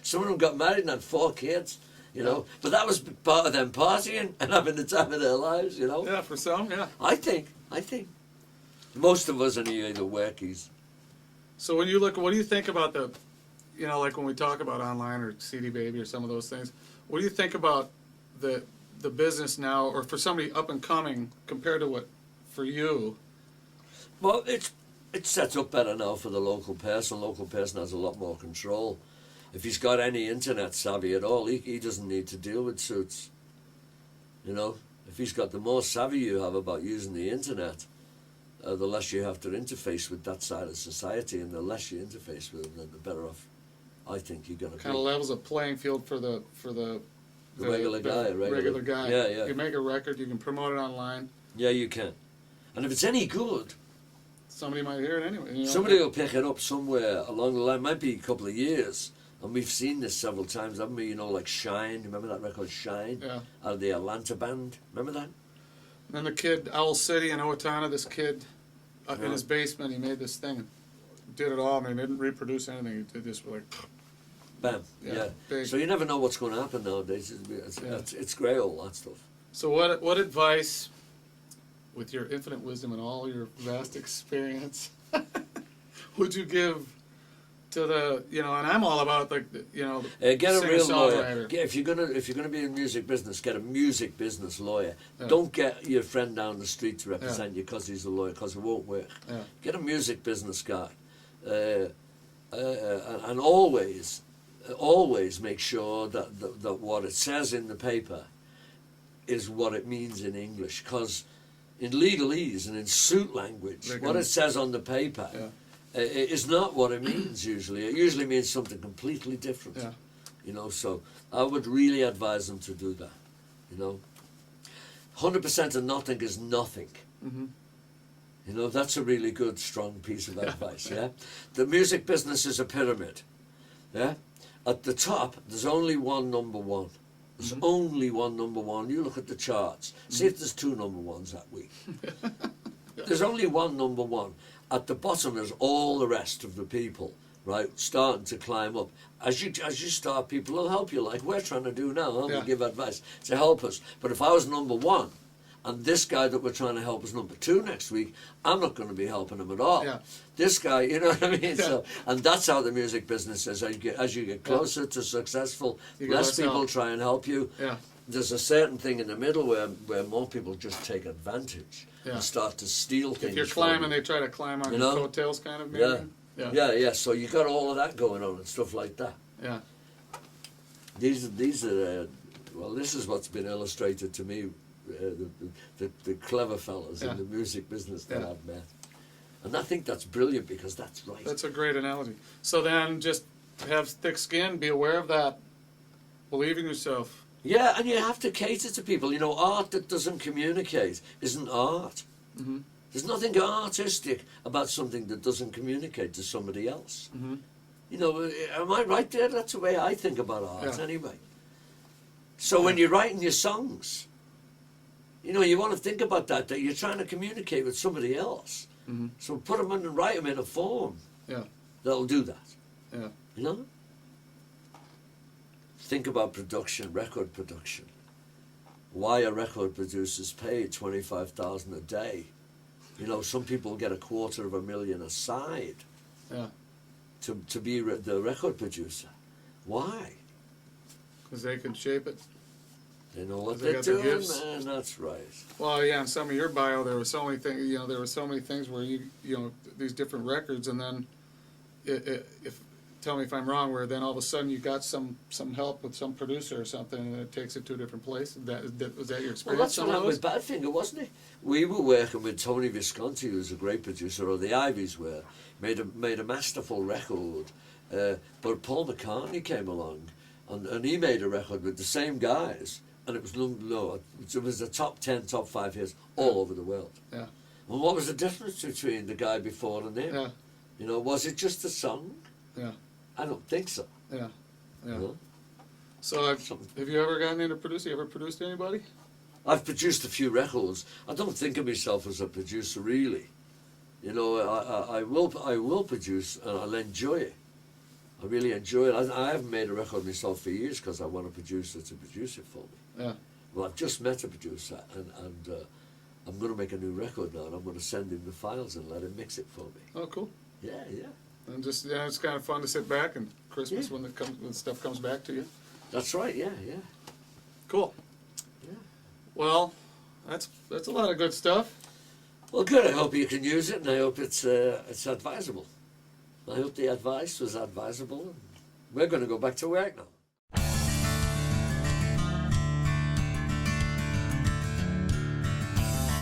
Some of them got married and had 4 kids, you know. But that was part of them partying and having the time of their lives, you know. Yeah, for some, yeah. I think. Most of us are either workies. So when you look, what do you think about the, you know, like when we talk about online or CD Baby or some of those things, what do you think about the business now, or for somebody up and coming compared to what for you? Well, it's set up better now for the local person. Local person has a lot more control. If he's got any internet savvy at all, he doesn't need to deal with suits. You know, if he's got the more savvy you have about using the internet, the less you have to interface with that side of society, and the less you interface with them, the better off I think you're going to be. Kind of levels a playing field for the regular guy. Regular guy. Yeah, yeah. You make a record, you can promote it online. Yeah, you can. And if it's any good, somebody might hear it anyway. You know? Somebody will pick it up somewhere along the line. Might be a couple of years. And we've seen this several times, haven't we? You know, like Shine. Remember that record, Shine? Yeah. Out of the Atlanta band. Remember that? And then the kid, Owl City in Owatonna, this kid in his basement, he made this thing. Did it all, and he didn't reproduce anything. He did this with like... Bam. Yeah. So you never know what's going to happen nowadays. It's great, all that stuff. So what advice, with your infinite wisdom and all your vast experience, would you give to the, you know, and I'm all about the, you know, get a real lawyer. singer-songwriter. If you're gonna be in music business, get a music business lawyer. Yeah. Don't get your friend down the street to represent you because he's a lawyer, because it won't work. Yeah. Get a music business guy, and always make sure that what it says in the paper is what it means in English, because in legalese and in suit language, what it says on the paper is not what it means usually. It usually means something completely different. Yeah. You know, so I would really advise them to do that. You know, 100% of nothing is nothing. Mm-hmm. You know, that's a really good, strong piece of advice. Yeah, the music business is a pyramid. Yeah, at the top there's only one number one. There's only one number one. You look at the charts. See if there's 2 number ones that week. There's only one number one. At the bottom, there's all the rest of the people, right, starting to climb up. As you start, people will help you, like we're trying to do now. I'm going to give advice to help us. But if I was number one, and this guy that we're trying to help is number 2 next week, I'm not going to be helping him at all. Yeah. This guy, you know what I mean? Yeah. So, and that's how the music business is. As you get closer to successful, less people try and help you. Yeah. There's a certain thing in the middle where more people just take advantage and start to steal things. If you're climbing, they try to climb on your coattails, kind of. Maybe. Yeah. So you got all of that going on and stuff like that. Yeah. These are well, this is what's been illustrated to me. The clever fellas in the music business that I've met, and I think that's brilliant because that's right. That's a great analogy. So then, just have thick skin. Be aware of that. Believe in yourself. Yeah, and you have to cater to people. You know, art that doesn't communicate isn't art. Mm-hmm. There's nothing artistic about something that doesn't communicate to somebody else. Mm-hmm. You know, am I right there? That's the way I think about art anyway. So when you're writing your songs, you know, you want to think about that you're trying to communicate with somebody else. Mm-hmm. So put them in and write them in a form that'll do that. Yeah. You know? Think about production, record production. Why are record producers paid $25,000 a day? You know, some people get $250,000 aside to be the record producer. Why? Because they can shape it. They know what they're doing, man. That's right. Well, yeah. In some of your bio, there were so many things. You know, there were so many things where you know, these different records, and then if tell me if I'm wrong, where then all of a sudden you got some help with some producer or something, and it takes it to a different place. Was that your experience? Well, that's what happened with Badfinger, wasn't it? We were working with Tony Visconti, who's a great producer, or the Ivies were, made a masterful record. But Paul McCartney came along, and he made a record with the same guys, and it was the top 10, top 5 hits all over the world. Yeah. And what was the difference between the guy before and him? Yeah. You know, was it just a song? Yeah. I don't think so. Yeah. Yeah. You know? So have you ever gotten into producing? You ever produced anybody? I've produced a few records. I don't think of myself as a producer, really. You know, I will produce, and I'll enjoy it. I really enjoy it. I haven't made a record myself for years because I want a producer to produce it for me. Yeah. Well, I've just met a producer, and I'm going to make a new record now, and I'm going to send him the files and let him mix it for me. Oh, cool. Yeah, yeah. And just it's kind of fun to sit back and Christmas Yeah. when stuff comes back to you. That's right. Yeah, yeah, Cool. yeah. Well, that's a lot of good stuff. Well, good. I hope you can use it, and I hope it's advisable. I hope the advice was advisable. We're going to go back to work now.